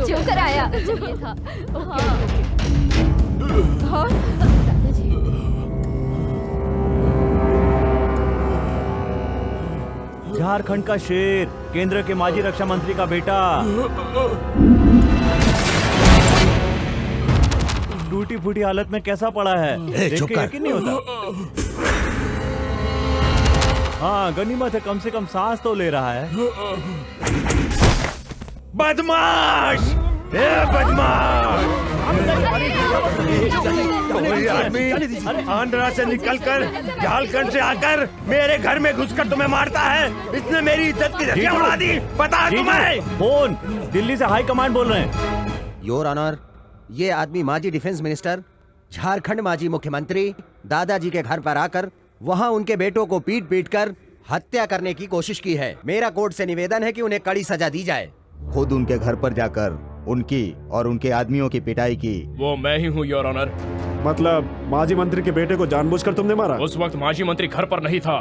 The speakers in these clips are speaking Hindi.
जोकर आया। ये था। हाँ। दादाजी। झारखंड का शेर, केंद्र के माजी रक्षा मंत्री का बेटा। टूटी फूटी हालत में कैसा पड़ा है, देख के यकीन नहीं होता। हाँ, गनीमत है, कम से कम सांस तो ले रहा है। बदमाश! ए बदमाश! आदमी आंध्रा से निकलकर झारखंड से आकर मेरे घर में घुसकर तुम्हें मारता है। इसने मेरी इज्जत की धज्जियां उड़ा दी। पता है तुम्हें? फोन दिल्ली से हाई कमांड बोल रहे हैं। योर ऑनर, ये आदमी माजी डिफेंस मिनिस्टर, झारखंड माजी मुख्यमंत्री दादाजी के घर पर आकर वहाँ उनके बेटों को पीट पीट कर हत्या करने की कोशिश की है। मेरा कोर्ट से निवेदन है कि उन्हें कड़ी सजा दी जाए। खुद उनके घर पर जाकर उनकी और उनके आदमियों की पिटाई की। वो मैं ही हूँ योर ऑनर। मतलब माजी मंत्री के बेटे को जानबूझकर तुमने मारा? उस वक्त माजी मंत्री घर पर नहीं था।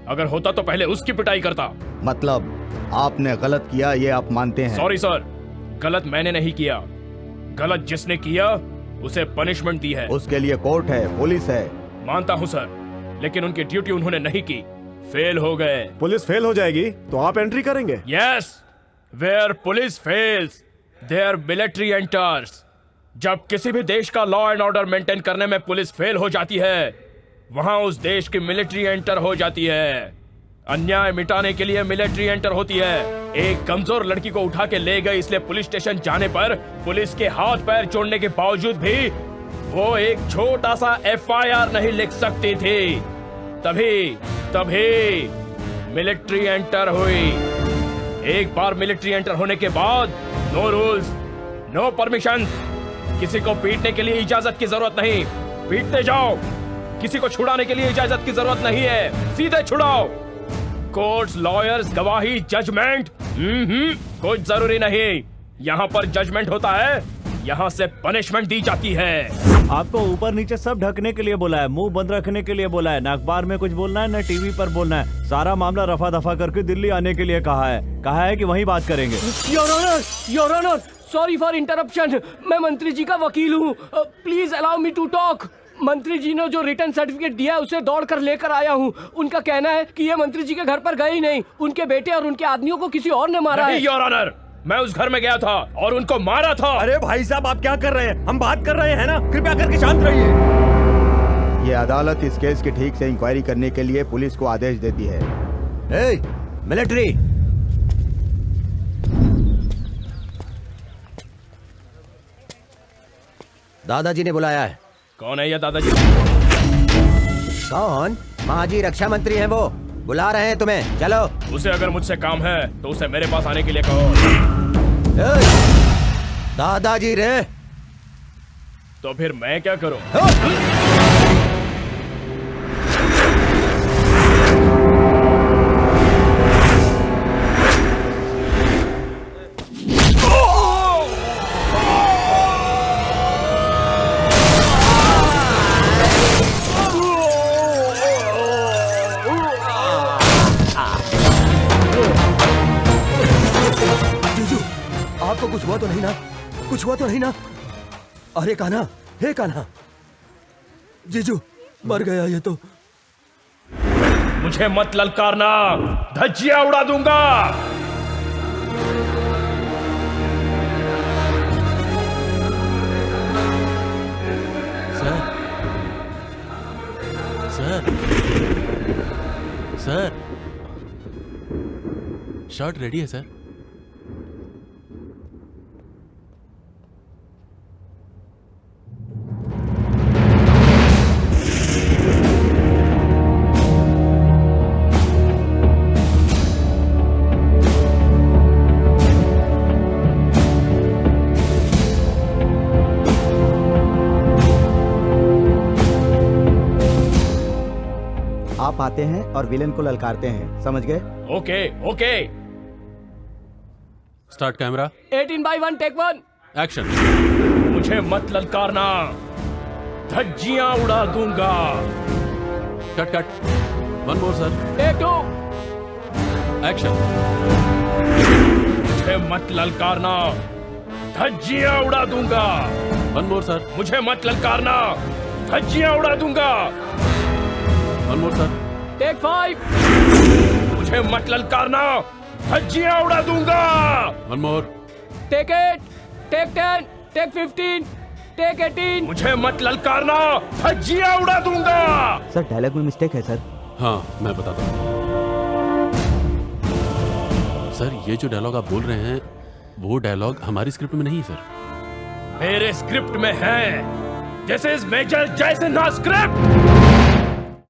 अगर होता तो पहले उसकी पिटाई करता। मतलब आपने गलत किया, ये आप मानते हैं? सॉरी सर, गलत मैंने नहीं किया। गलत जिसने किया उसे पनिशमेंट दी है। उसके लिए कोर्ट है, पुलिस है। मानता हूँ सर, लेकिन उनकी ड्यूटी उन्होंने नहीं की, फेल हो गए। पुलिस फेल हो जाएगी तो आप एंट्री करेंगे? Yes, where police fails there military enters. जब किसी भी देश का लॉ एंड ऑर्डर मेंटेन करने में पुलिस फेल हो जाती है, वहां उस देश की मिलिट्री एंटर हो जाती है। अन्याय मिटाने के लिए मिलिट्री एंटर होती है। एक कमजोर लड़की को उठा के ले गए, इसलिए पुलिस स्टेशन जाने पर पुलिस के हाथ पैर जोड़ने के बावजूद भी वो एक छोटा सा FIR नहीं लिख सकती थी। तभी मिलिट्री एंटर हुई। एक बार मिलिट्री एंटर होने के बाद नो रूल्स, नो परमिशन। किसी को पीटने के लिए इजाजत की जरूरत नहीं, पीटते जाओ। किसी को छुड़ाने के लिए इजाजत की जरूरत नहीं है, सीधे छुड़ाओ। कोर्ट्स, लॉयर्स, गवाही, जजमेंट कुछ जरूरी नहीं। यहाँ पर जजमेंट होता है, यहाँ से पनिशमेंट दी जाती है। आपको ऊपर नीचे सब ढकने के लिए बोला है, मुंह बंद रखने के लिए बोला है, न अखबार में कुछ बोलना है न टीवी पर बोलना है। सारा मामला रफा दफा करके दिल्ली आने के लिए कहा है कि वहीं बात करेंगे। Your honour, sorry for interruption. मैं मंत्री जी का वकील हूँ, please allow me to talk. मंत्री जी ने जो रिटर्न सर्टिफिकेट दिया है उसे दौड़ कर लेकर आया हूँ। उनका कहना है कि ये मंत्री जी के घर पर गए ही नहीं, उनके बेटे और उनके आदमियों को किसी और ने मारा है। योर ऑनर, मैं उस घर में गया था और उनको मारा था। अरे भाई साहब, आप क्या कर रहे हैं? हम बात कर रहे हैं ना, कृपया करके शांत रहिए। ये अदालत इस केस की ठीक से इंक्वायरी करने के लिए पुलिस को आदेश देती है। मिलिट्री, दादाजी ने बुलाया है। कौन है ये दादाजी? कौन? माजी रक्षा मंत्री हैं वो, बुला रहे हैं तुम्हें, चलो। उसे अगर मुझसे काम है तो उसे मेरे पास आने के लिए कहो। दादाजी रे। तो फिर मैं क्या करूं? आपको कुछ हुआ तो नहीं ना? कुछ हुआ तो नहीं ना? अरे कान्हा, हे कान्हा, जीजू मर गया ये तो। मुझे मत ललकारना, धज्जियां उड़ा दूंगा। सर, शॉट रेडी है सर। आप आते हैं और विलेन को ललकारते हैं, समझ गए? Okay. Start camera. 18/1 take 1। Action. मुझे मत ललकारना, धज्जियां उड़ा दूंगा। Cut. 1 more sir. Take 2। Action. मुझे मत ललकारना, धज्जियां उड़ा दूंगा। वन मोर सर, मुझे मत ललकारना, धज्जियां उड़ा दूंगा। One more sir, take 5। मुझे मत ललकारना, धज्जियां उड़ा दूंगा। One more, take 8, take 10, take 15, take 18। मुझे मत ललकारना, धज्जियां उड़ा दूंगा। सर डायलॉग में मिस्टेक है सर। हाँ मैं बताता हूँ। सर ये जो डायलॉग आप बोल रहे हैं वो डायलॉग हमारी स्क्रिप्ट में नहीं सर। मेरे स्क्रिप्ट में है। This is major Jaisinha script.